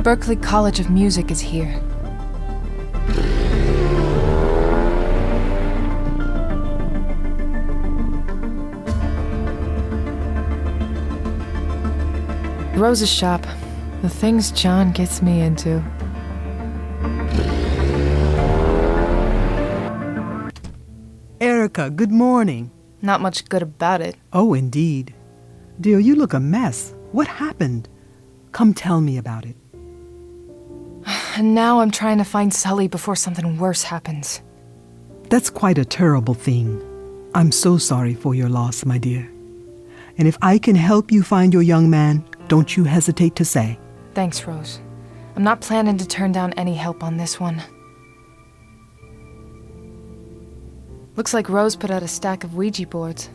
Berklee College of Music is here. Rose's shop. The things John gets me into. Erica, good morning. Not much good about it. Oh, indeed. Dear, you look a mess. What happened? Come tell me about it. And now I'm trying to find Sully before something worse happens. That's quite a terrible thing. I'm so sorry for your loss, my dear. And if I can help you find your young man, don't you hesitate to say. Thanks, Rose. I'm not planning to turn down any help on this one. Looks like Rose put out a stack of Ouija boards.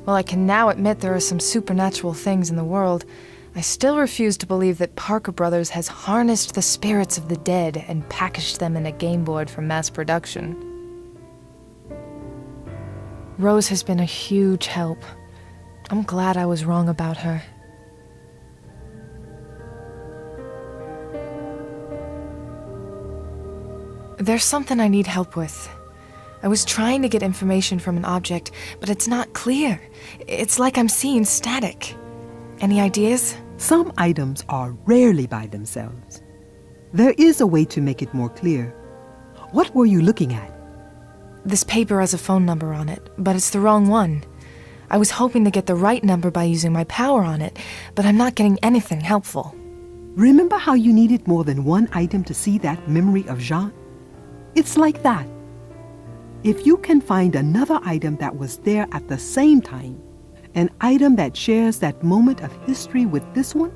While I can now admit there are some supernatural things in the world, I still refuse to believe that Parker Brothers has harnessed the spirits of the dead and packaged them in a game board for mass production. Rose has been a huge help. I'm glad I was wrong about her. There's something I need help with. I was trying to get information from an object, but it's not clear. It's like I'm seeing static. Any ideas? Some items are rarely by themselves. There is a way to make it more clear. What were you looking at? This paper has a phone number on it, but it's the wrong one. I was hoping to get the right number by using my power on it, but I'm not getting anything helpful. Remember how you needed more than one item to see that memory of Jean? It's like that. If you can find another item that was there at the same time, an item that shares that moment of history with this one,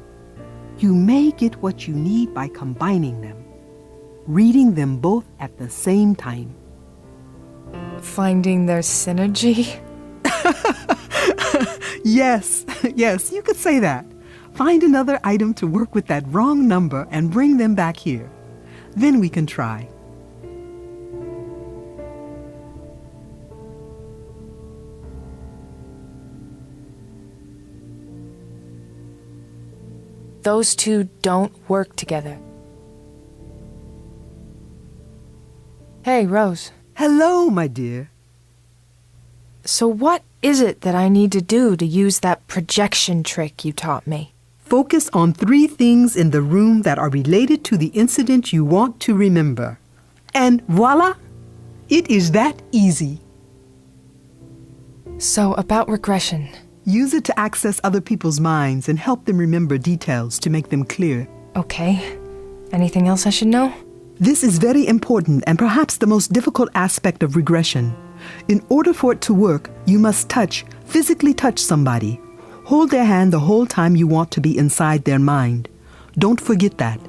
you may get what you need by combining them, reading them both at the same time. Finding their synergy? Yes, you could say that. Find another item to work with that wrong number and bring them back here. Then we can try. Those two don't work together. Hey, Rose. Hello, my dear. So what is it that I need to do to use that projection trick you taught me? Focus on 3 things in the room that are related to the incident you want to remember. And voila! It is that easy. So, about regression. Use it to access other people's minds and help them remember details to make them clear. Okay. Anything else I should know? This is very important and perhaps the most difficult aspect of regression. In order for it to work, you must physically touch somebody. Hold their hand the whole time you want to be inside their mind. Don't forget that.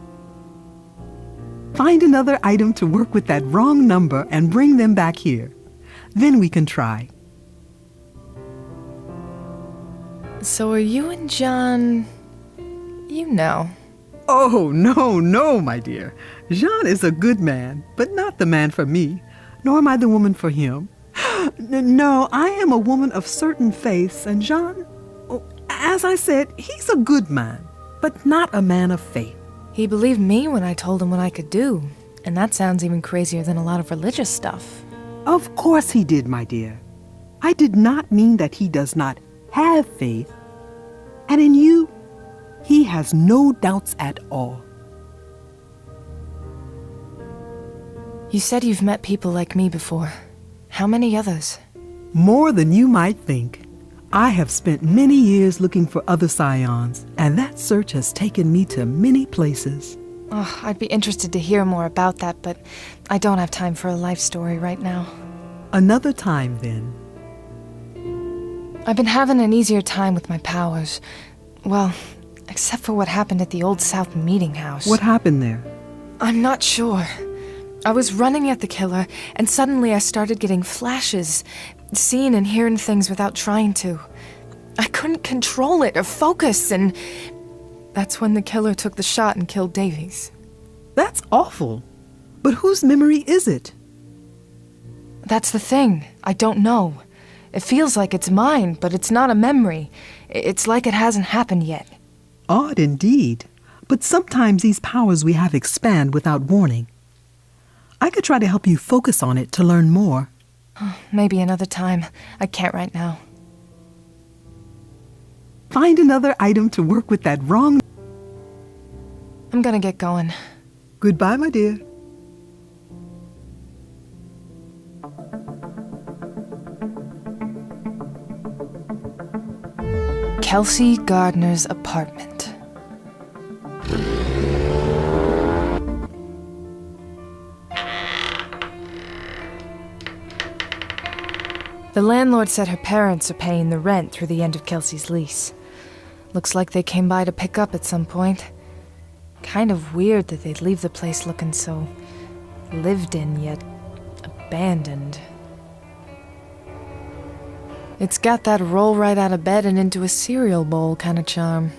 Find another item to work with that wrong number and bring them back here. Then we can try. So are you and John... you know. Oh, no, my dear. Jean is a good man, but not the man for me, nor am I the woman for him. No, I am a woman of certain faiths, and Jean, as I said, he's a good man, but not a man of faith. He believed me when I told him what I could do, and that sounds even crazier than a lot of religious stuff. Of course he did, my dear. I did not mean that he does not have faith, and in you, he has no doubts at all. You said you've met people like me before. How many others? More than you might think. I have spent many years looking for other scions, and that search has taken me to many places. Oh, I'd be interested to hear more about that, but I don't have time for a life story right now. Another time, then. I've been having an easier time with my powers. Well, except for what happened at the Old South meeting house. What happened there? I'm not sure. I was running at the killer, and suddenly I started getting flashes, seeing and hearing things without trying to. I couldn't control it or focus, and that's when the killer took the shot and killed Davies. That's awful. But whose memory is it? That's the thing. I don't know. It feels like it's mine, but it's not a memory. It's like it hasn't happened yet. Odd indeed. But sometimes these powers we have expand without warning. I could try to help you focus on it to learn more. Maybe another time. I can't right now. Find another item to work with that wrong. I'm gonna get going. Goodbye, my dear. Kelsey Gardner's apartment. The landlord said her parents are paying the rent through the end of Kelsey's lease. Looks like they came by to pick up at some point. Kind of weird that they'd leave the place looking so lived in yet abandoned. It's got that roll right out of bed and into a cereal bowl kind of charm.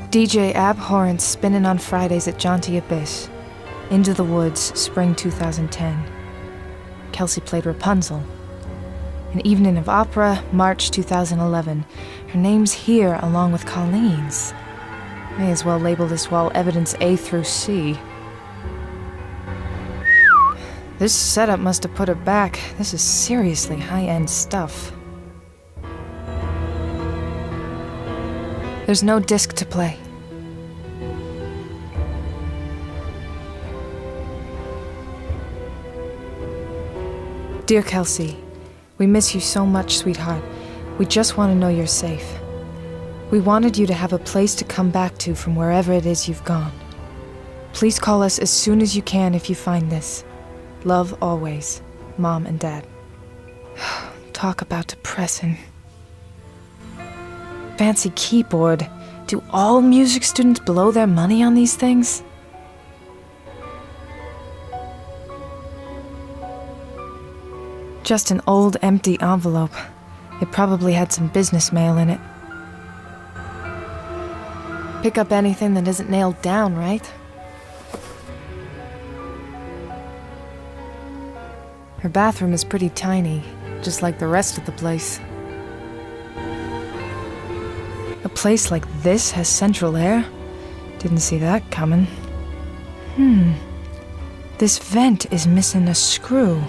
DJ Abhorrence spinning on Fridays at Jaunty Abyss. Into the Woods, spring 2010. Kelsey played Rapunzel. An Evening of Opera, March 2011. Her name's here along with Colleen's. May as well label this wall evidence A through C. This setup must have put her back. This is seriously high-end stuff. There's no disc to play. Dear Kelsey, we miss you so much, sweetheart. We just want to know you're safe. We wanted you to have a place to come back to from wherever it is you've gone. Please call us as soon as you can if you find this. Love always, Mom and Dad. Talk about depressing. Fancy keyboard. Do all music students blow their money on these things? Just an old, empty envelope. It probably had some business mail in it. Pick up anything that isn't nailed down, right? Her bathroom is pretty tiny, just like the rest of the place. A place like this has central air? Didn't see that coming. This vent is missing a screw.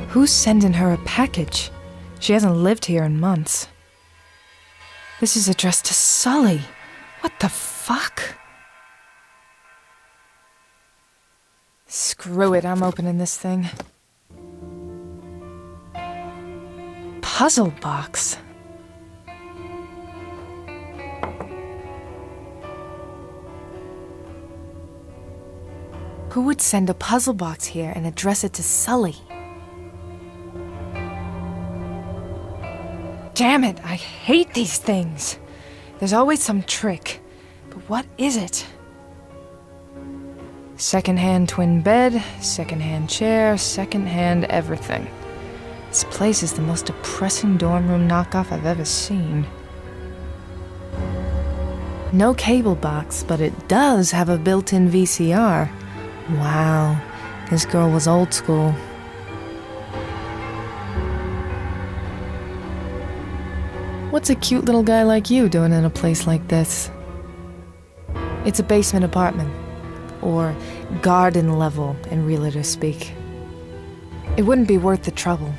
Who's sending her a package? She hasn't lived here in months. This is addressed to Sully. What the fuck? Screw it, I'm opening this thing. Puzzle box. Who would send a puzzle box here and address it to Sully? Damn it, I hate these things. There's always some trick. But what is it? Secondhand twin bed, secondhand chair, secondhand everything. This place is the most depressing dorm room knockoff I've ever seen. No cable box, but it does have a built-in VCR. Wow, this girl was old school. What's a cute little guy like you doing in a place like this? It's a basement apartment, or garden level in realtor speak. It wouldn't be worth the trouble.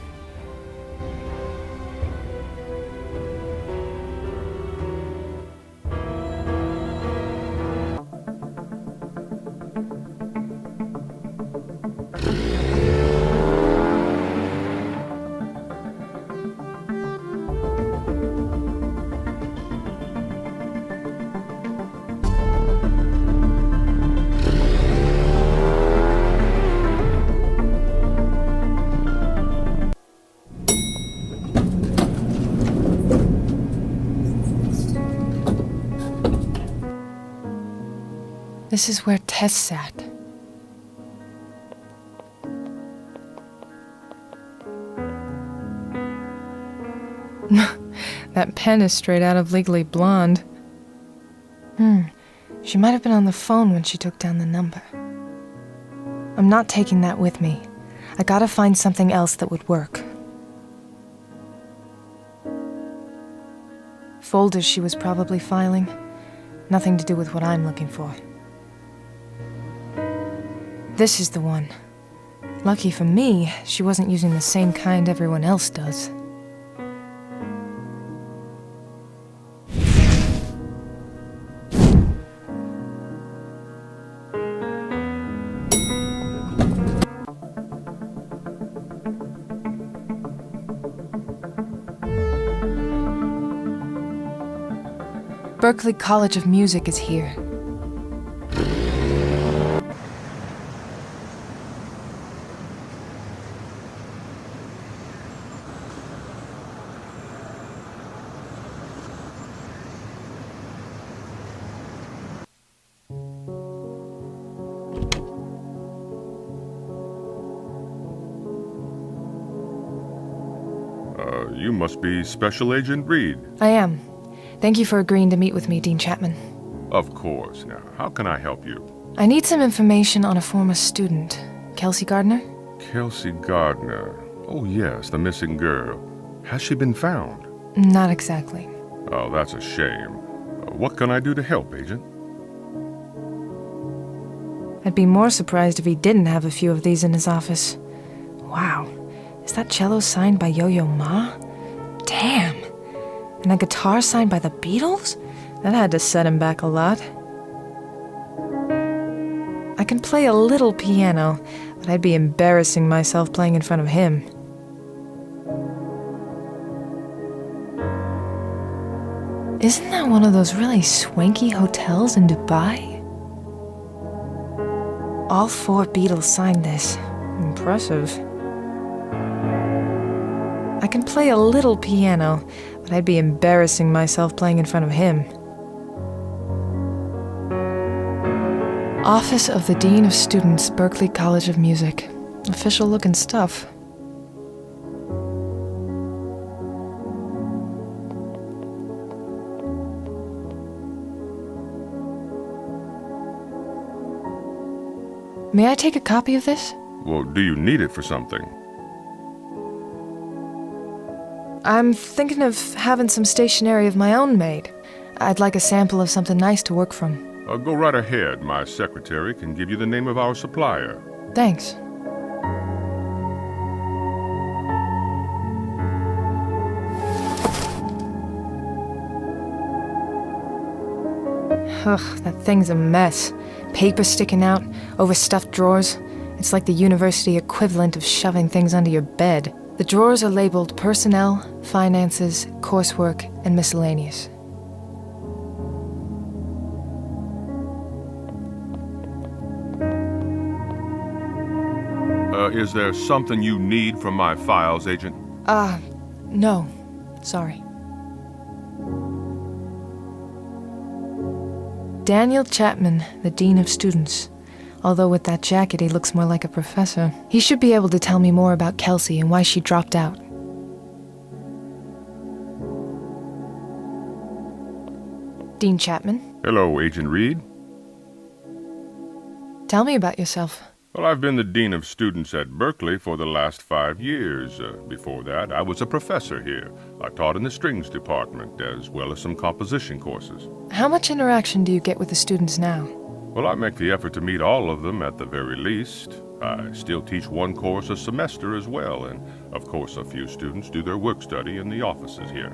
This is where Tess sat. That pen is straight out of Legally Blonde. She might have been on the phone when she took down the number. I'm not taking that with me. I gotta find something else that would work. Folders she was probably filing. Nothing to do with what I'm looking for. This is the one. Lucky for me, she wasn't using the same kind everyone else does. Berklee College of Music is here. You must be Special Agent Reed. I am. Thank you for agreeing to meet with me, Dean Chapman. Of course. Now, how can I help you? I need some information on a former student, Kelsey Gardner. Kelsey Gardner. Oh, yes, the missing girl. Has she been found? Not exactly. Oh, that's a shame. What can I do to help, Agent? I'd be more surprised if he didn't have a few of these in his office. Wow. Is that cello signed by Yo-Yo Ma? Damn. And a guitar signed by the Beatles? That had to set him back a lot. I can play a little piano, but I'd be embarrassing myself playing in front of him. Isn't that one of those really swanky hotels in Dubai? All 4 Beatles signed this. Impressive. I can play a little piano, but I'd be embarrassing myself playing in front of him. Office of the Dean of Students, Berklee College of Music. Official-looking stuff. May I take a copy of this? Well, do you need it for something? I'm thinking of having some stationery of my own made. I'd like a sample of something nice to work from. Go right ahead. My secretary can give you the name of our supplier. Thanks. Ugh, that thing's a mess. Paper sticking out, overstuffed drawers. It's like the university equivalent of shoving things under your bed. The drawers are labeled personnel, finances, coursework, and miscellaneous. Is there something you need from my files, Agent? No. Sorry. Daniel Chapman, the Dean of Students. Although with that jacket he looks more like a professor. He should be able to tell me more about Kelsey and why she dropped out. Dean Chapman? Hello, Agent Reed. Tell me about yourself. Well, I've been the Dean of Students at Berklee for the last 5 years. Before that, I was a professor here. I taught in the strings department, as well as some composition courses. How much interaction do you get with the students now? Well, I make the effort to meet all of them at the very least. I still teach 1 course a semester as well, and of course a few students do their work study in the offices here.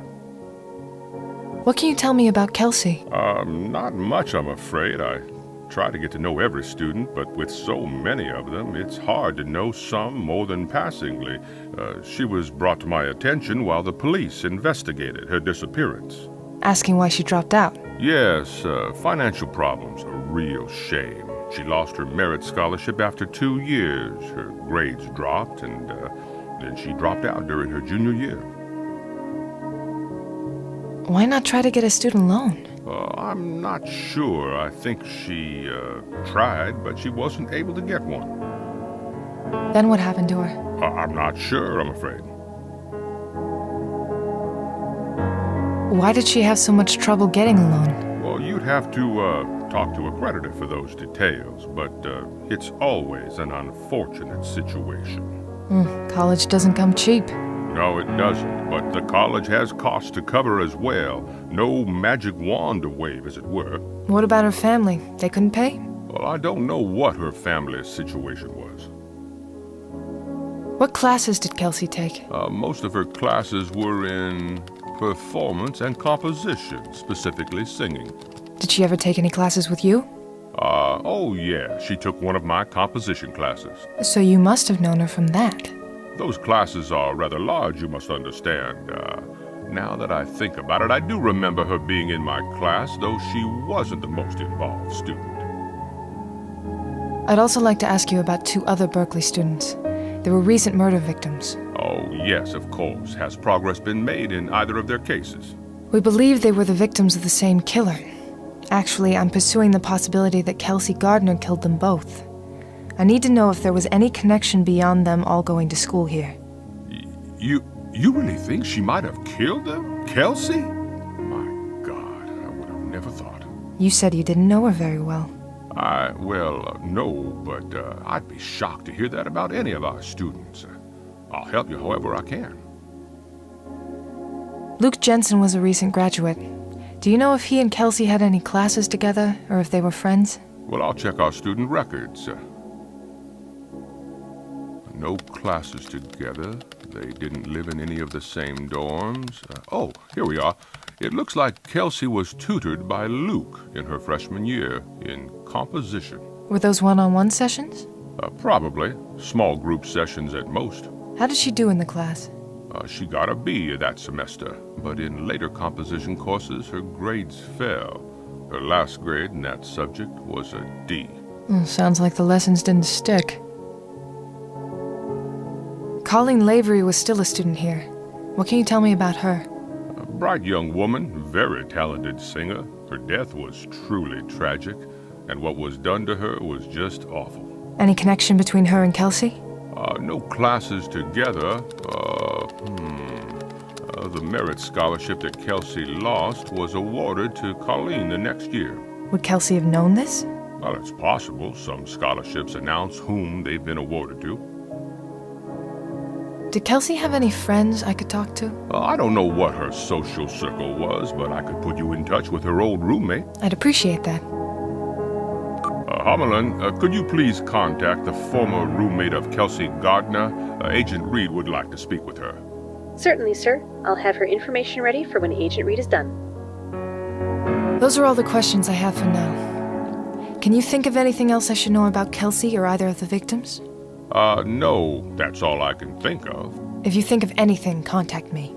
What can you tell me about Kelsey? Not much, I'm afraid. I try to get to know every student, but with so many of them, it's hard to know some more than passingly. She was brought to my attention while the police investigated her disappearance. Asking why she dropped out? Yes, financial problems, a real shame. She lost her merit scholarship after 2 years. Her grades dropped, and then she dropped out during her junior year. Why not try to get a student loan? I'm not sure. I think she tried, but she wasn't able to get one. Then what happened to her? I'm not sure, I'm afraid. Why did she have so much trouble getting a loan? Well, you'd have to talk to a creditor for those details, but it's always an unfortunate situation. College doesn't come cheap. No, it doesn't, but the college has costs to cover as well. No magic wand to wave, as it were. What about her family? They couldn't pay? Well, I don't know what her family's situation was. What classes did Kelsey take? Most of her classes were in performance and composition, specifically singing. Did she ever take any classes with you? Oh yeah, she took one of my composition classes. So you must have known her from that. Those classes are rather large, you must understand. Now that I think about it, I do remember her being in my class, though she wasn't the most involved student. I'd also like to ask you about 2 other Berkeley students. They were recent murder victims. Oh, yes, of course. Has progress been made in either of their cases? We believe they were the victims of the same killer. Actually, I'm pursuing the possibility that Kelsey Gardner killed them both. I need to know if there was any connection beyond them all going to school here. You really think she might have killed them? Kelsey? My God, I would have never thought. You said you didn't know her very well. No, but I'd be shocked to hear that about any of our students. I'll help you however I can. Luke Jensen was a recent graduate. Do you know if he and Kelsey had any classes together, or if they were friends? Well, I'll check our student records. No classes together. They didn't live in any of the same dorms. Oh, here we are. It looks like Kelsey was tutored by Luke in her freshman year in composition. Were those one-on-one sessions? Probably. Small group sessions at most. How did she do in the class? She got a B that semester, but in later composition courses, her grades fell. Her last grade in that subject was a D. Sounds like the lessons didn't stick. Colleen Lavery was still a student here. What can you tell me about her? A bright young woman, very talented singer. Her death was truly tragic, and what was done to her was just awful. Any connection between her and Kelsey? No classes together. The merit scholarship that Kelsey lost was awarded to Colleen the next year. Would Kelsey have known this? Well, it's possible. Some scholarships announce whom they've been awarded to. Did Kelsey have any friends I could talk to? I don't know what her social circle was, but I could put you in touch with her old roommate. I'd appreciate that. Homelin, could you please contact the former roommate of Kelsey Gardner? Agent Reed would like to speak with her. Certainly, sir. I'll have her information ready for when Agent Reed is done. Those are all the questions I have for now. Can you think of anything else I should know about Kelsey or either of the victims? No, that's all I can think of. If you think of anything, contact me.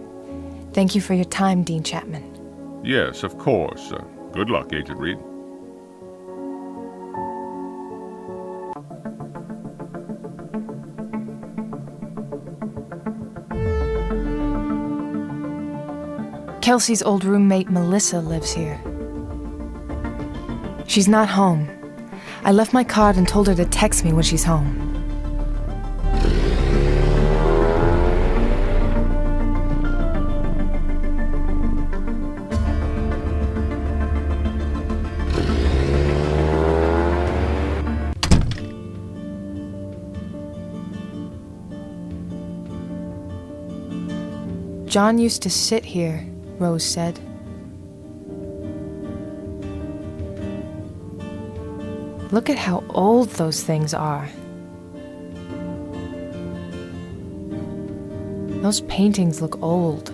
Thank you for your time, Dean Chapman. Yes, of course. Good luck, Agent Reed. Kelsey's old roommate, Melissa, lives here. She's not home. I left my card and told her to text me when she's home. John used to sit here, Rose said. Look at how old those things are. Those paintings look old.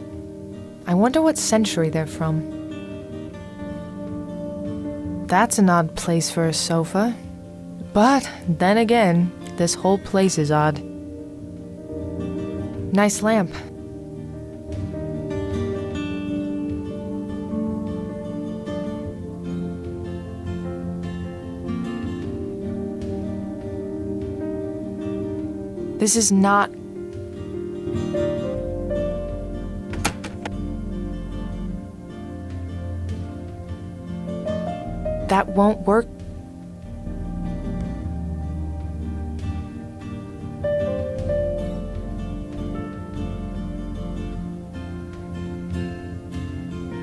I wonder what century they're from. That's an odd place for a sofa. But then again, this whole place is odd. Nice lamp. This is not... That won't work.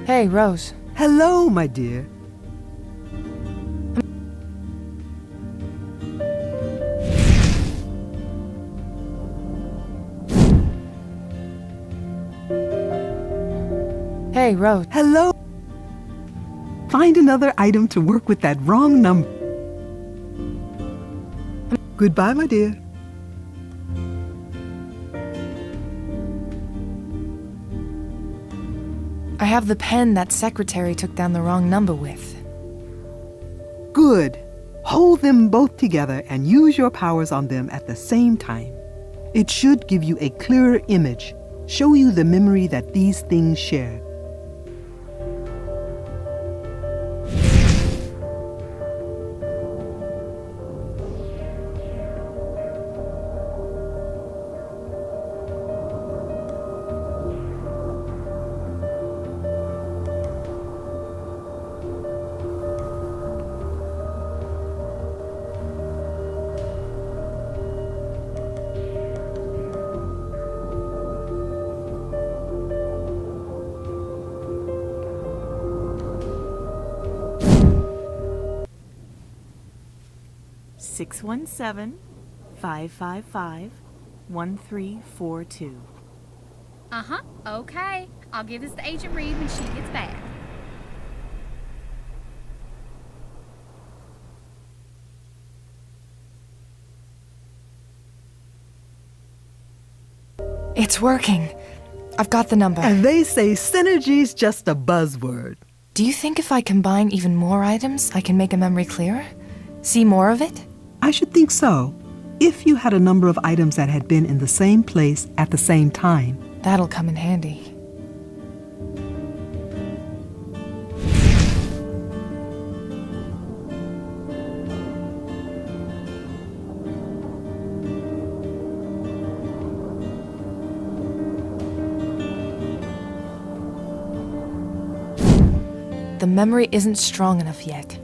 Hey, Rose. Hello, my dear. Hey, Rose. Hello? Find another item to work with that wrong number. Goodbye, my dear. I have the pen that secretary took down the wrong number with. Good. Hold them both together and use your powers on them at the same time. It should give you a clearer image, show you the memory that these things share. Six 555-1342. Uh-huh. Okay. I'll give this to Agent Reed when she gets back. It's working. I've got the number. And they say synergy's just a buzzword. Do you think if I combine even more items, I can make a memory clearer? See more of it? I should think so. If you had a number of items that had been in the same place at the same time. That'll come in handy. The memory isn't strong enough yet.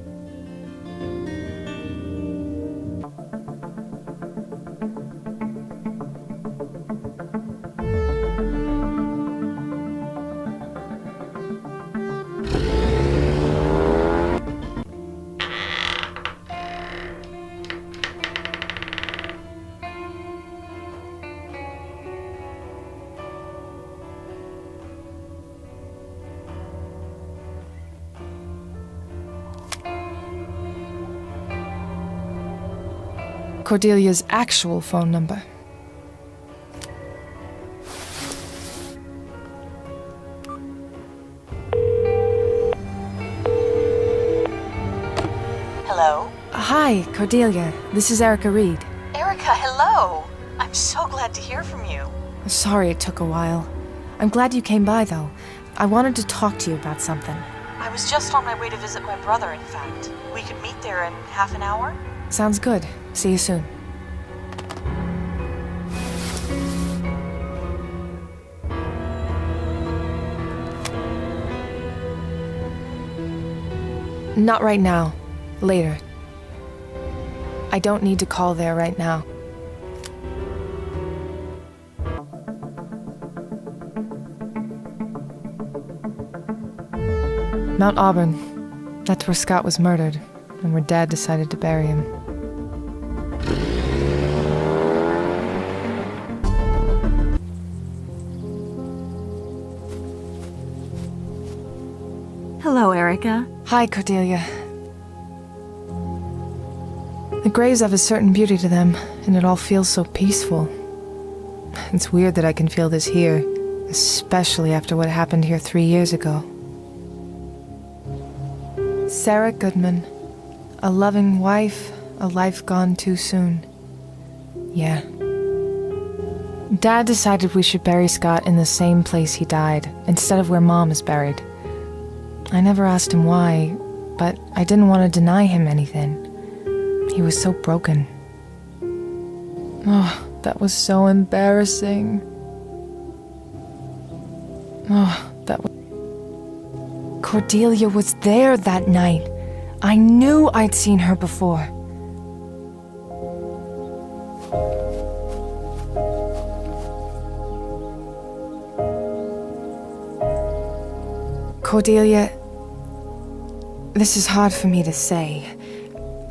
Cordelia's actual phone number. Hello? Hi, Cordelia. This is Erica Reed. Erica, hello! I'm so glad to hear from you. Sorry it took a while. I'm glad you came by, though. I wanted to talk to you about something. I was just on my way to visit my brother, in fact. We could meet there in half an hour? Sounds good. See you soon. Not right now. Later. I don't need to call there right now. Mount Auburn. That's where Scott was murdered, and where Dad decided to bury him. Hello, Erica. Hi, Cordelia. The graves have a certain beauty to them, and it all feels so peaceful. It's weird that I can feel this here, especially after what happened here 3 years ago. Sarah Goodman. A loving wife, a life gone too soon. Yeah. Dad decided we should bury Scott in the same place he died, instead of where Mom is buried. I never asked him why, but I didn't want to deny him anything. He was so broken. Oh, that was so embarrassing. Oh, that was... Cordelia was there that night. I knew I'd seen her before. Cordelia, this is hard for me to say.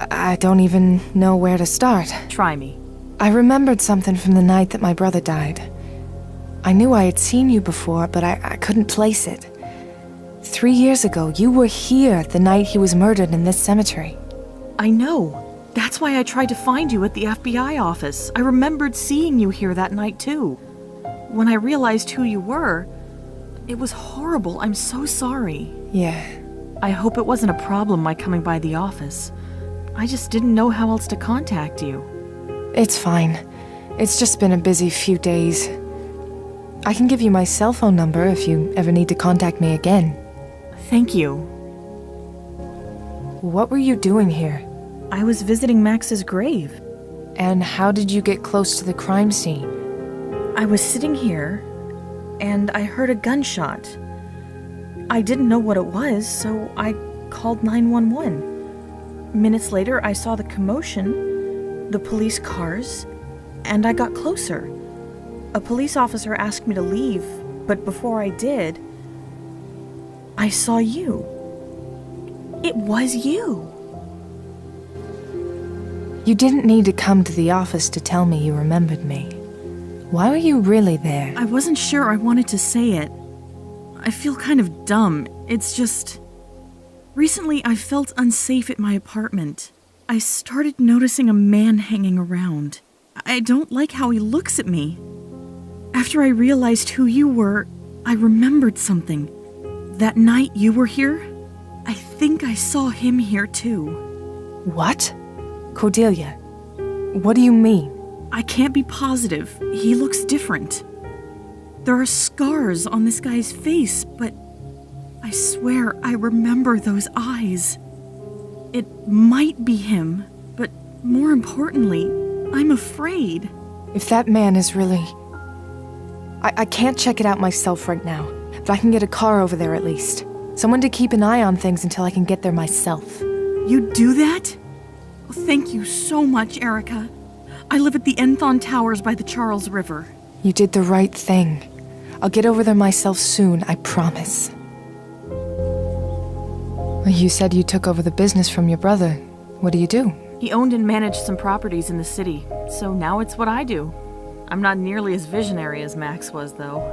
I don't even know where to start. Try me. I remembered something from the night that my brother died. I knew I had seen you before, but I couldn't place it. 3 years ago, you were here the night he was murdered in this cemetery. I know. That's why I tried to find you at the FBI office. I remembered seeing you here that night, too. When I realized who you were, it was horrible. I'm so sorry. Yeah. I hope it wasn't a problem my coming by the office. I just didn't know how else to contact you. It's fine. It's just been a busy few days. I can give you my cell phone number if you ever need to contact me again. Thank you. What were you doing here? I was visiting Max's grave. And how did you get close to the crime scene? I was sitting here, and I heard a gunshot. I didn't know what it was, so I called 911. Minutes later, I saw the commotion, the police cars, and I got closer. A police officer asked me to leave, but before I did, I saw you. It was you. You didn't need to come to the office to tell me you remembered me. Why were you really there? I wasn't sure I wanted to say it. I feel kind of dumb. It's just... Recently, I felt unsafe at my apartment. I started noticing a man hanging around. I don't like how he looks at me. After I realized who you were, I remembered something. That night you were here, I think I saw him here too. What? Cordelia, what do you mean? I can't be positive. He looks different. There are scars on this guy's face, but I swear I remember those eyes. It might be him, but more importantly, I'm afraid. If that man is really... I can't check it out myself right now, but I can get a car over there at least. Someone to keep an eye on things until I can get there myself. You do that? Thank you so much, Erica. I live at the Enthon Towers by the Charles River. You did the right thing. I'll get over there myself soon, I promise. You said you took over the business from your brother. What do you do? He owned and managed some properties in the city, so now it's what I do. I'm not nearly as visionary as Max was, though.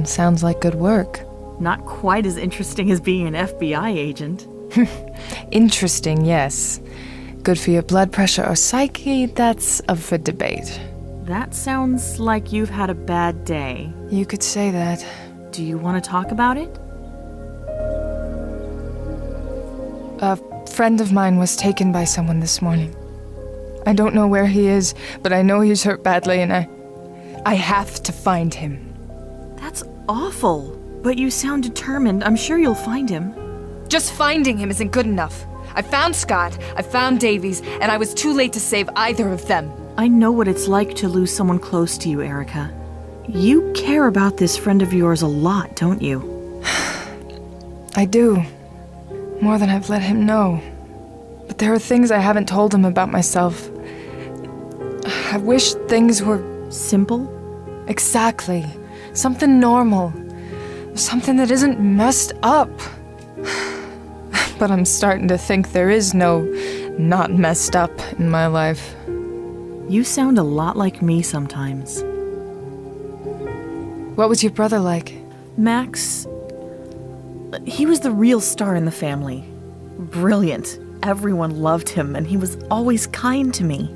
Sounds like good work. Not quite as interesting as being an FBI agent. Interesting, yes. Good for your blood pressure or psyche, that's up for debate. That sounds like you've had a bad day. You could say that. Do you want to talk about it? A friend of mine was taken by someone this morning. I don't know where he is, but I know he's hurt badly and I have to find him. That's awful. But you sound determined. I'm sure you'll find him. Just finding him isn't good enough. I found Scott, I found Davies, and I was too late to save either of them. I know what it's like to lose someone close to you, Erica. You care about this friend of yours a lot, don't you? I do. More than I've let him know. But there are things I haven't told him about myself. I wish things were... Simple? Exactly. Something normal. Something that isn't messed up. But I'm starting to think there is no not messed up in my life. You sound a lot like me sometimes. What was your brother like? Max... He was the real star in the family. Brilliant. Everyone loved him, and he was always kind to me.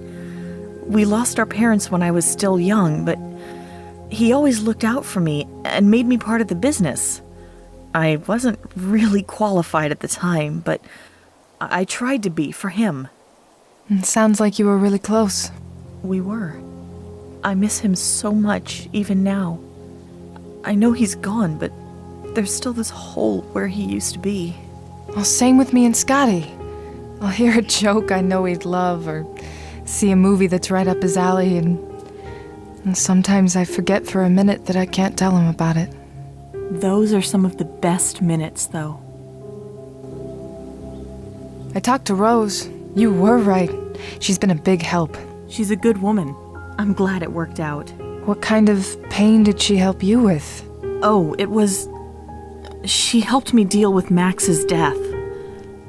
We lost our parents when I was still young, but he always looked out for me and made me part of the business. I wasn't really qualified at the time, but I tried to be for him. It sounds like you were really close. We were. I miss him so much, even now. I know he's gone, but there's still this hole where he used to be. Well, same with me and Scotty. I'll hear a joke I know he'd love, or see a movie that's right up his alley, and sometimes I forget for a minute that I can't tell him about it. Those are some of the best minutes, though. I talked to Rose. You were right. She's been a big help. She's a good woman. I'm glad it worked out. What kind of pain did she help you with? Oh, it was... She helped me deal with Max's death.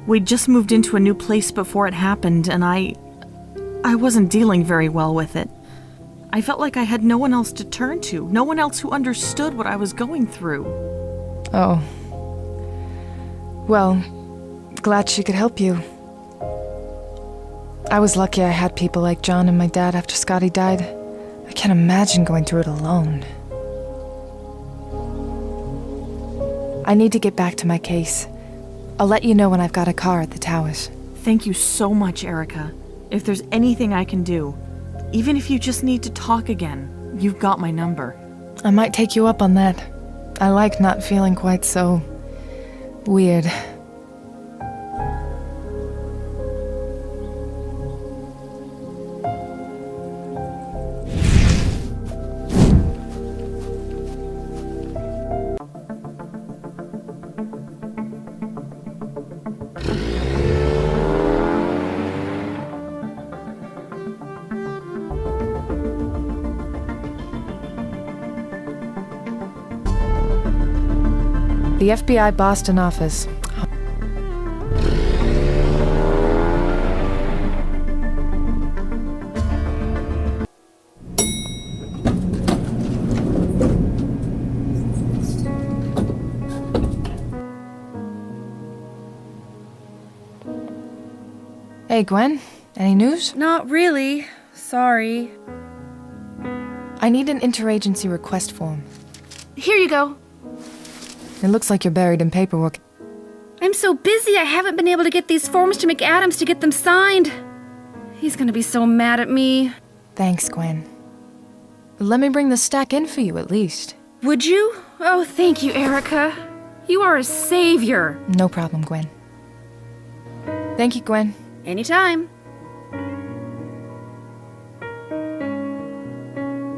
We'd just moved into a new place before it happened, and I wasn't dealing very well with it. I felt like I had no one else to turn to, no one else who understood what I was going through. Oh. Well, glad she could help you. I was lucky I had people like John and my dad after Scotty died. I can't imagine going through it alone. I need to get back to my case. I'll let you know when I've got a car at the towers. Thank you so much, Erica. If there's anything I can do, even if you just need to talk again, you've got my number. I might take you up on that. I like not feeling quite so weird. The FBI Boston office. Hey, Gwen. Any news? Not really. Sorry. I need an interagency request form. Here you go. It looks like you're buried in paperwork. I'm so busy I haven't been able to get these forms to McAdams to get them signed. He's gonna be so mad at me. Thanks, Gwen. Let me bring the stack in for you, at least. Would you? Oh, thank you, Erica. You are a savior. No problem, Gwen. Thank you, Gwen. Anytime.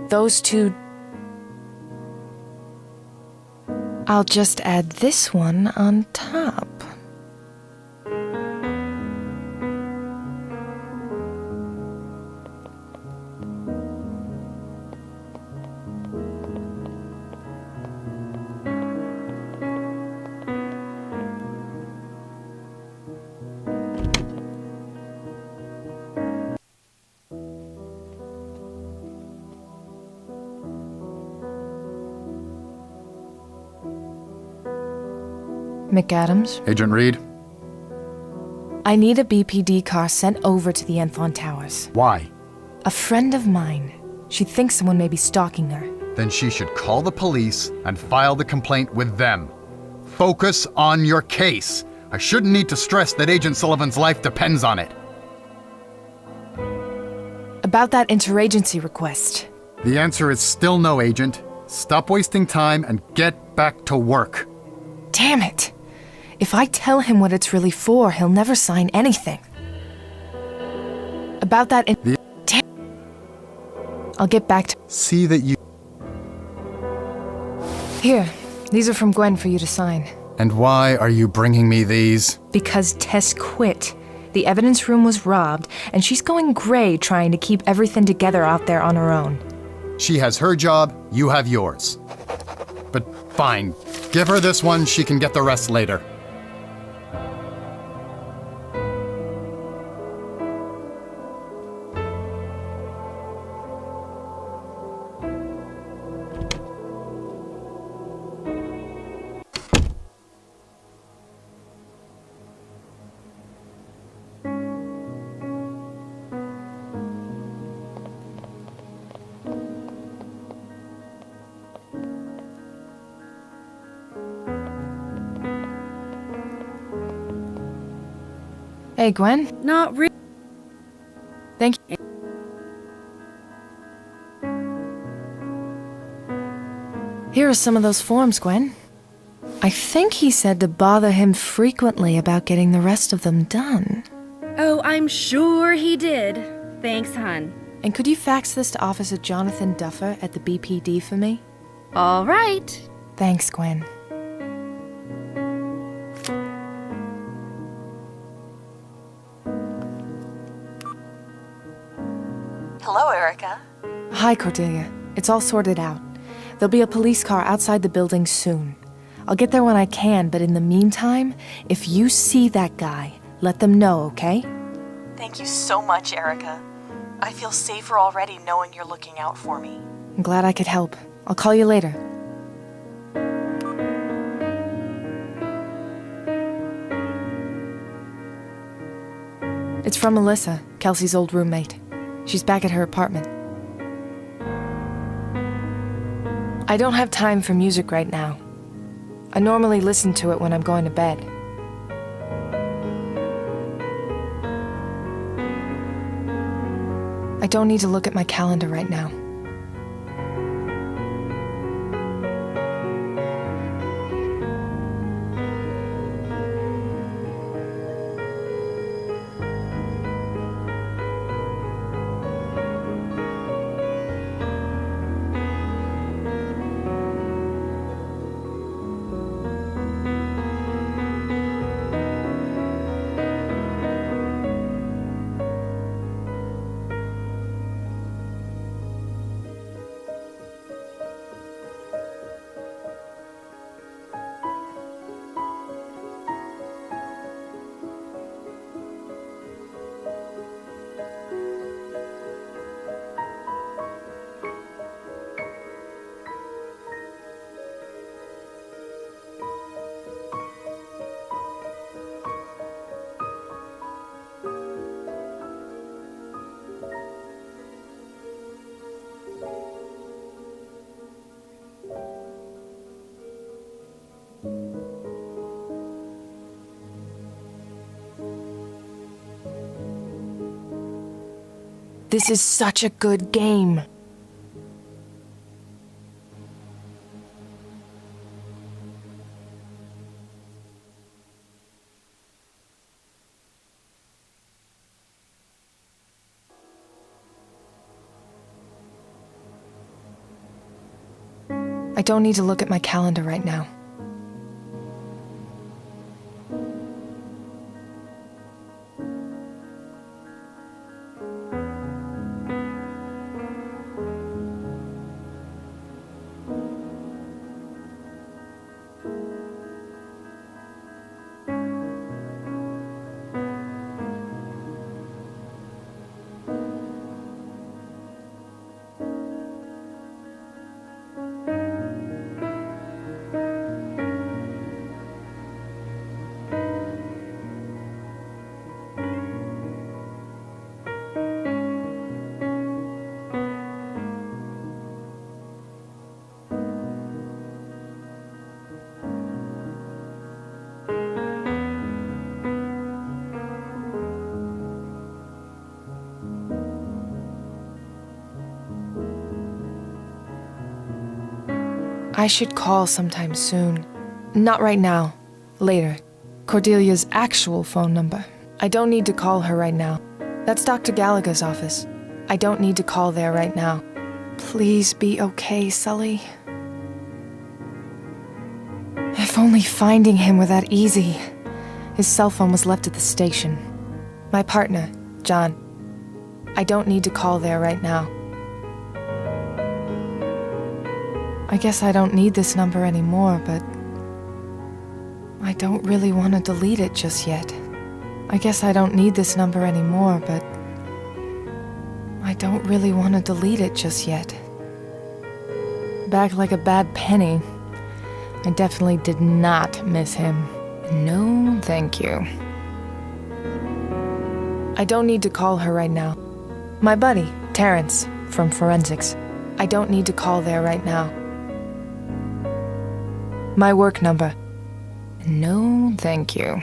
Those two... I'll just add this one on top. McAdams? Agent Reed? I need a BPD car sent over to the Enthon Towers. Why? A friend of mine. She thinks someone may be stalking her. Then she should call the police and file the complaint with them. Focus on your case. I shouldn't need to stress that Agent Sullivan's life depends on it. About that interagency request. The answer is still no, Agent. Stop wasting time and get back to work. Damn it! If I tell him what it's really for, he'll never sign anything. About that I'll get back to... See that you... Here, these are from Gwen for you to sign. And why are you bringing me these? Because Tess quit. The evidence room was robbed, and she's going gray trying to keep everything together out there on her own. She has her job, you have yours. But fine, give her this one, she can get the rest later. Hey, Gwen. Not really. Thank you. Here are some of those forms, Gwen. I think he said to bother him frequently about getting the rest of them done. Oh, I'm sure he did. Thanks, hon. And could you fax this to Officer Jonathan Duffer at the BPD for me? All right. Thanks, Gwen. Hello, Erica. Hi, Cordelia. It's all sorted out. There'll be a police car outside the building soon. I'll get there when I can, but in the meantime, if you see that guy, let them know, okay? Thank you so much, Erica. I feel safer already knowing you're looking out for me. I'm glad I could help. I'll call you later. It's from Melissa, Kelsey's old roommate. She's back at her apartment. I don't have time for music right now. I normally listen to it when I'm going to bed. I don't need to look at my calendar right now. This is such a good game. I don't need to look at my calendar right now. I should call sometime soon. Not right now. Later. Cordelia's actual phone number. I don't need to call her right now. That's Dr. Gallagher's office. I don't need to call there right now. Please be okay, Sully. If only finding him were that easy. His cell phone was left at the station. My partner, John. I don't need to call there right now. I guess I don't need this number anymore, but I don't really want to delete it just yet. I guess I don't need this number anymore, but I don't really want to delete it just yet. Back like a bad penny. I definitely did not miss him. No, thank you. I don't need to call her right now. My buddy, Terrence, from forensics. I don't need to call there right now. My work number. No, thank you.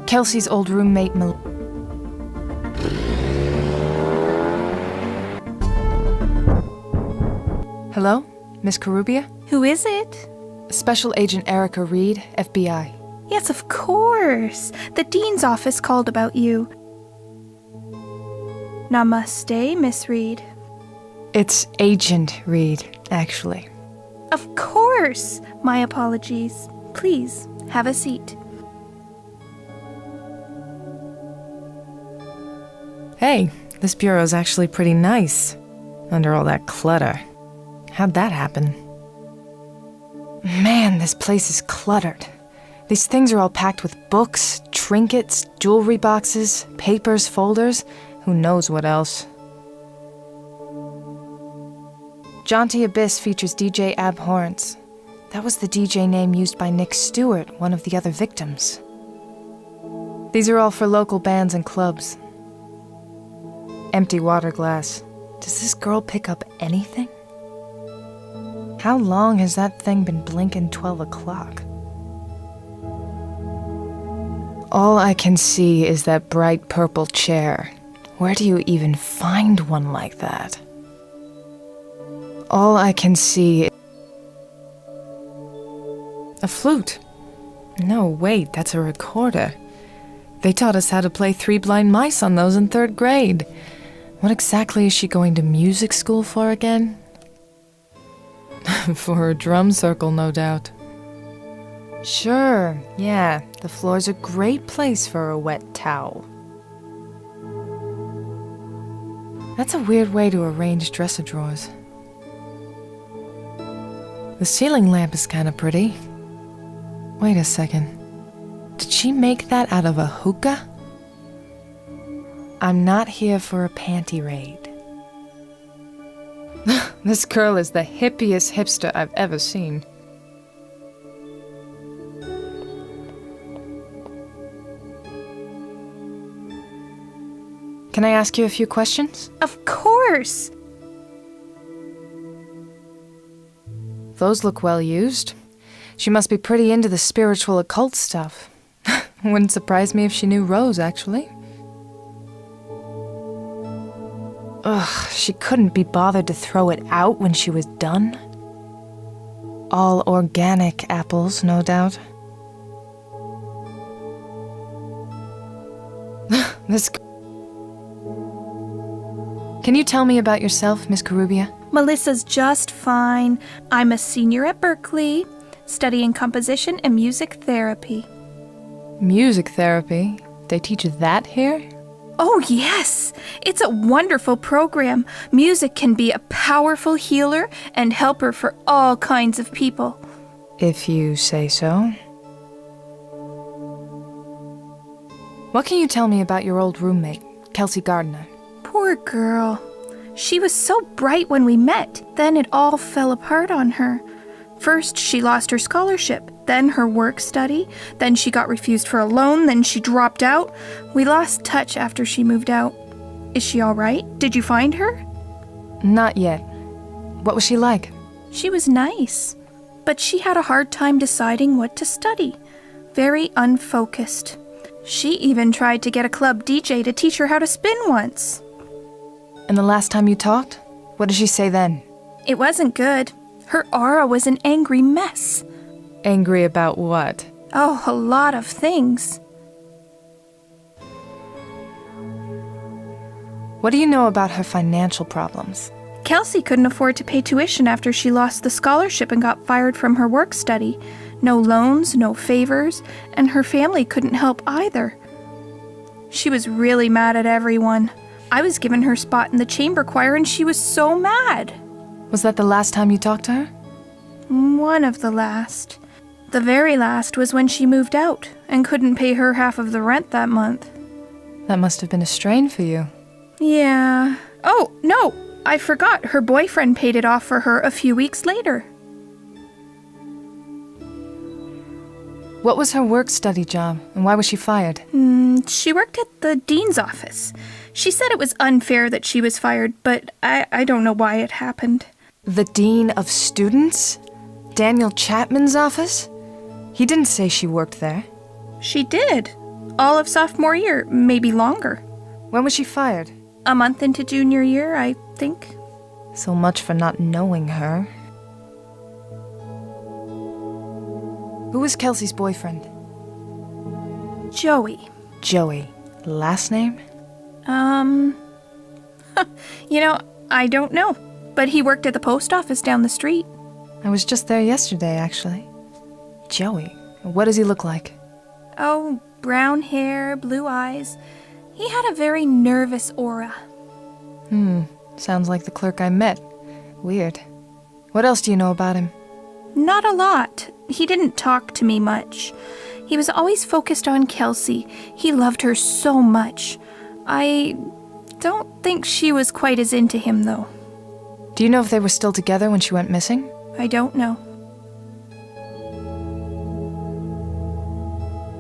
Kelsey's old roommate, Hello? Miss Carubia? Who is it? Special Agent Erica Reed, FBI. Yes, of course. The dean's office called about you. Namaste, Miss Reed. It's Agent Reed, actually. Of course. My apologies. Please, have a seat. Hey, this bureau's actually pretty nice. Under all that clutter. How'd that happen? Man, this place is cluttered. These things are all packed with books, trinkets, jewelry boxes, papers, folders, who knows what else. Jaunty Abyss features DJ Abhorrence. That was the DJ name used by Nick Stewart, one of the other victims. These are all for local bands and clubs. Empty water glass. Does this girl pick up anything? How long has that thing been blinking 12 o'clock? All I can see is that bright purple chair. Where do you even find one like that? All I can see is a flute. No, wait, that's a recorder. They taught us how to play Three Blind Mice on those in 3rd grade. What exactly is she going to music school for again? For her drum circle, no doubt. Sure, yeah, the floor's a great place for a wet towel. That's a weird way to arrange dresser drawers. The ceiling lamp is kind of pretty. Wait a second. Did she make that out of a hookah? I'm not here for a panty raid. This girl is the hippiest hipster I've ever seen. Can I ask you a few questions? Of course! Those look well used. She must be pretty into the spiritual occult stuff. Wouldn't surprise me if she knew Rose, actually. Ugh, she couldn't be bothered to throw it out when she was done. All organic apples, no doubt. This... Can you tell me about yourself, Miss Carubia? Melissa's just fine. I'm a senior at Berkeley, studying composition and music therapy. Music therapy? They teach that here? Oh, yes! It's a wonderful program. Music can be a powerful healer and helper for all kinds of people. If you say so. What can you tell me about your old roommate, Kelsey Gardner? Poor girl. She was so bright when we met, then it all fell apart on her. First, she lost her scholarship, then her work study, then she got refused for a loan, then she dropped out. We lost touch after she moved out. Is she all right? Did you find her? Not yet. What was she like? She was nice, but she had a hard time deciding what to study. Very unfocused. She even tried to get a club DJ to teach her how to spin once. And the last time you talked? What did she say then? It wasn't good. Her aura was an angry mess. Angry about what? Oh, a lot of things. What do you know about her financial problems? Kelsey couldn't afford to pay tuition after she lost the scholarship and got fired from her work study. No loans, no favors, and her family couldn't help either. She was really mad at everyone. I was given her spot in the chamber choir and she was so mad. Was that the last time you talked to her? One of the last. The very last was when she moved out and couldn't pay her half of the rent that month. That must have been a strain for you. Yeah. Oh, no, I forgot. Her boyfriend paid it off for her a few weeks later. What was her work-study job, and why was she fired? She worked at the dean's office. She said it was unfair that she was fired, but I don't know why it happened. The dean of students? Daniel Chapman's office? He didn't say she worked there. She did. All of sophomore year, maybe longer. When was she fired? A month into junior year, I think. So much for not knowing her. Who was Kelsey's boyfriend? Joey. Joey. Last name? I don't know. But he worked at the post office down the street. I was just there yesterday, actually. Joey. What does he look like? Oh, brown hair, blue eyes. He had a very nervous aura. Sounds like the clerk I met. Weird. What else do you know about him? Not a lot. He didn't talk to me much. He was always focused on Kelsey. He loved her so much. I don't think she was quite as into him, though. Do you know if they were still together when she went missing? I don't know.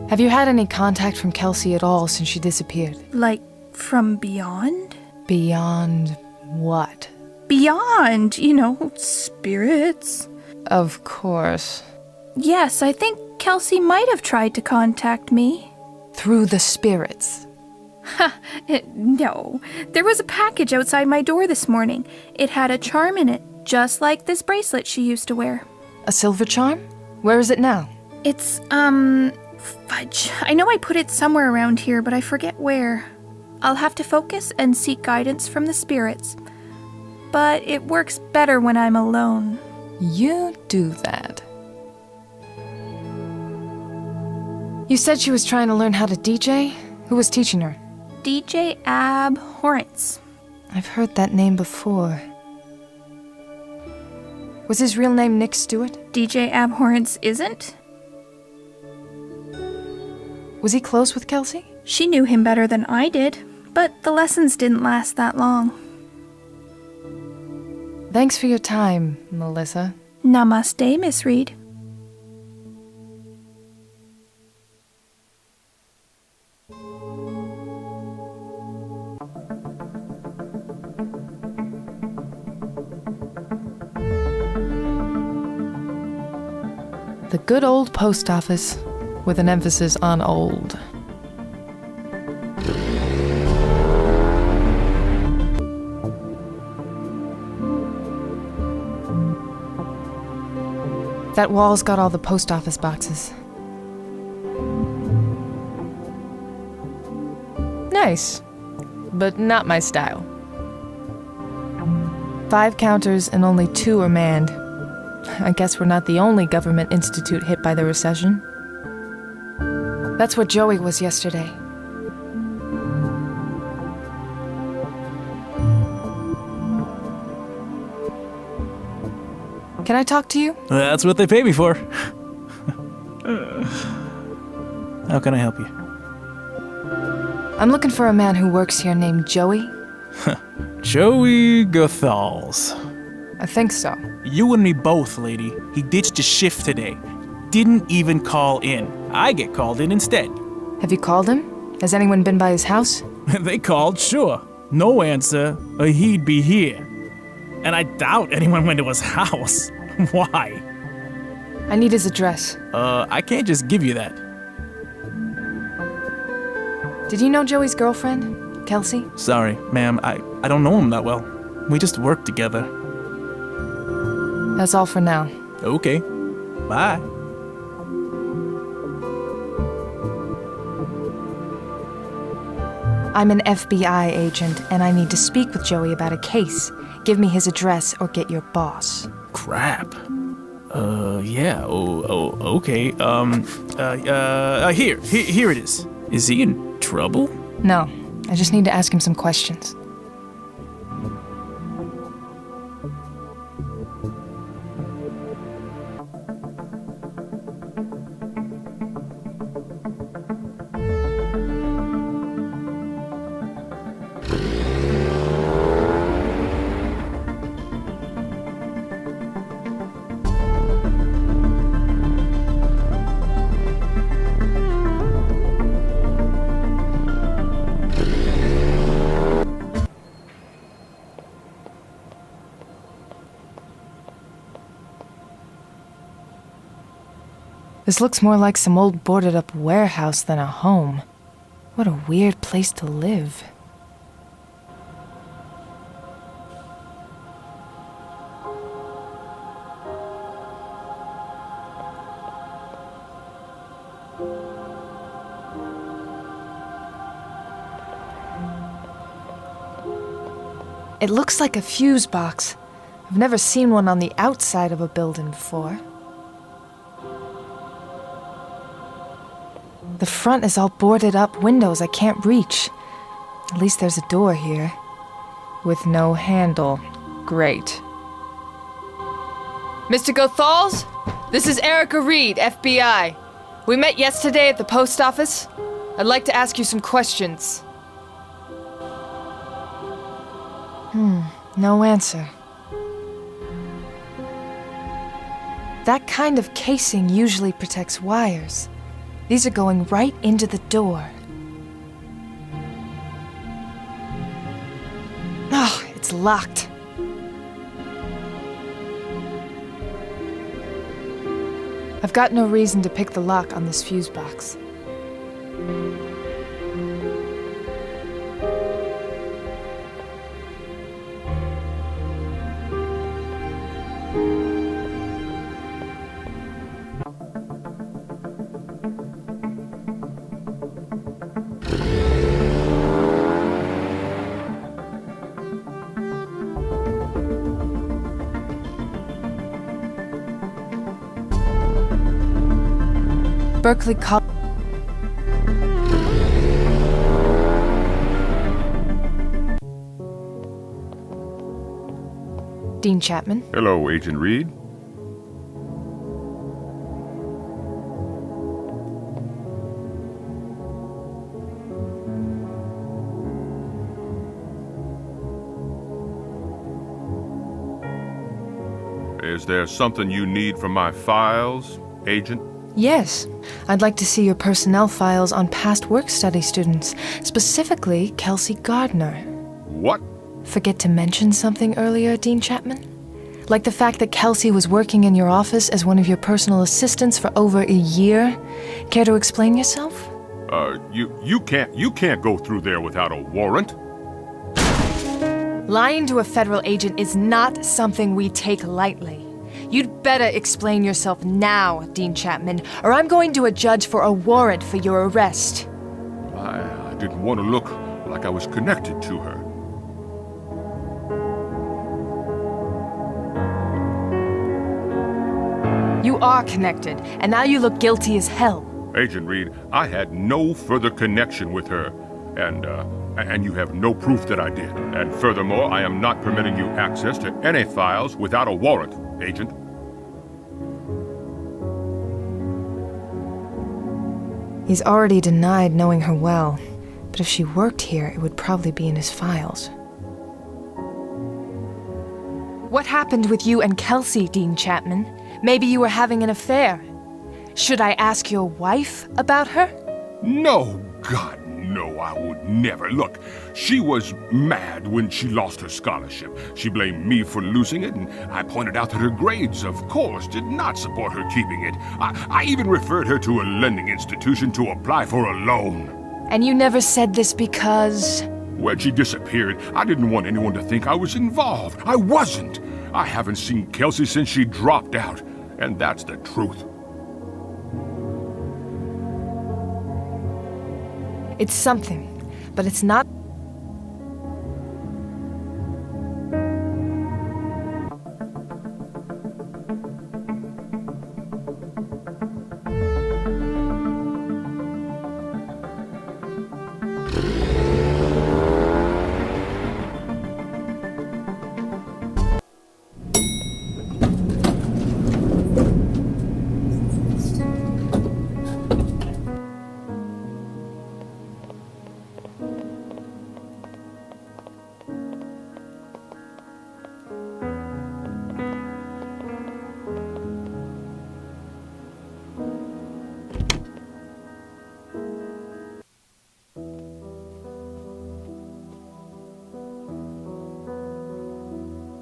Have you had any contact from Kelsey at all since she disappeared? Like, from beyond? Beyond what? Beyond, spirits. Of course. Yes, I think Kelsey might have tried to contact me. Through the spirits? No. There was a package outside my door this morning. It had a charm in it, just like this bracelet she used to wear. A silver charm? Where is it now? It's, fudge. I know I put it somewhere around here, but I forget where. I'll have to focus and seek guidance from the spirits. But it works better when I'm alone. You do that. You said she was trying to learn how to DJ? Who was teaching her? DJ Abhorrence. I've heard that name before. Was his real name Nick Stewart? DJ Abhorrence isn't? Was he close with Kelsey? She knew him better than I did, but the lessons didn't last that long. Thanks for your time, Melissa. Namaste, Miss Reed. The good old post office, with an emphasis on old. That wall's got all the post office boxes. Nice, but not my style. 5 counters and only 2 are manned. I guess we're not the only government institute hit by the recession. That's what Joey was yesterday. Can I talk to you? That's what they pay me for. How can I help you? I'm looking for a man who works here named Joey. Joey Gothals. I think so. You and me both, lady. He ditched his shift today. Didn't even call in. I get called in instead. Have you called him? Has anyone been by his house? They called, sure. No answer, or he'd be here. And I doubt anyone went to his house. Why? I need his address. I can't just give you that. Did you know Joey's girlfriend, Kelsey? Sorry, ma'am, I don't know him that well. We just work together. That's all for now. Okay. Bye. I'm an FBI agent, and I need to speak with Joey about a case. Give me his address or get your boss. Crap. Yeah, okay. Here it is. Is he in trouble? No, I just need to ask him some questions. This looks more like some old boarded-up warehouse than a home. What a weird place to live. It looks like a fuse box. I've never seen one on the outside of a building before. The front is all boarded up windows I can't reach. At least there's a door here. With no handle. Great. Mr. Gothals? This is Erica Reed, FBI. We met yesterday at the post office. I'd like to ask you some questions. No answer. That kind of casing usually protects wires. These are going right into the door. Oh, it's locked. I've got no reason to pick the lock on this fuse box. Berkeley College. Dean Chapman. Hello, Agent Reed. Is there something you need from my files, Agent? Yes, I'd like to see your personnel files on past work-study students, specifically Kelsey Gardner. What? Forget to mention something earlier, Dean Chapman? Like the fact that Kelsey was working in your office as one of your personal assistants for over a year? Care to explain yourself? You can't go through there without a warrant. Lying to a federal agent is not something we take lightly. You'd better explain yourself now, Dean Chapman, or I'm going to a judge for a warrant for your arrest. I didn't want to look like I was connected to her. You are connected, and now you look guilty as hell. Agent Reed, I had no further connection with her, and you have no proof that I did. And furthermore, I am not permitting you access to any files without a warrant, Agent. He's already denied knowing her well, but if she worked here, it would probably be in his files. What happened with you and Kelsey, Dean Chapman? Maybe you were having an affair. Should I ask your wife about her? No, God, no, I would never. Look, she was mad when she lost her scholarship. She blamed me for losing it, and I pointed out that her grades, of course, did not support her keeping it. I even referred her to a lending institution to apply for a loan. And you never said this because... When she disappeared, I didn't want anyone to think I was involved. I wasn't. I haven't seen Kelsey since she dropped out, and that's the truth. It's something, but it's not...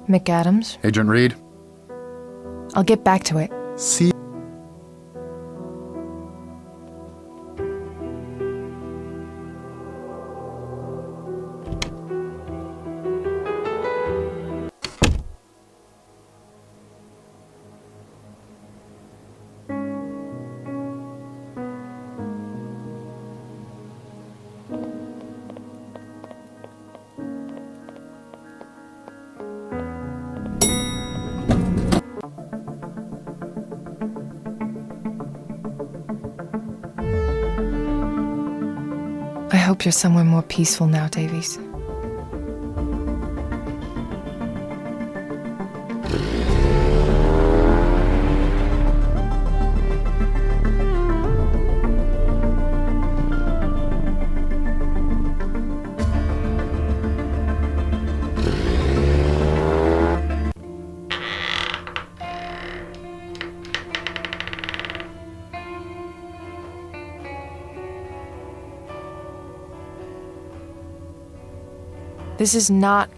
McAdams? Agent Reed? I'll get back to it. See. I hope you're somewhere more peaceful now, Davies. This is not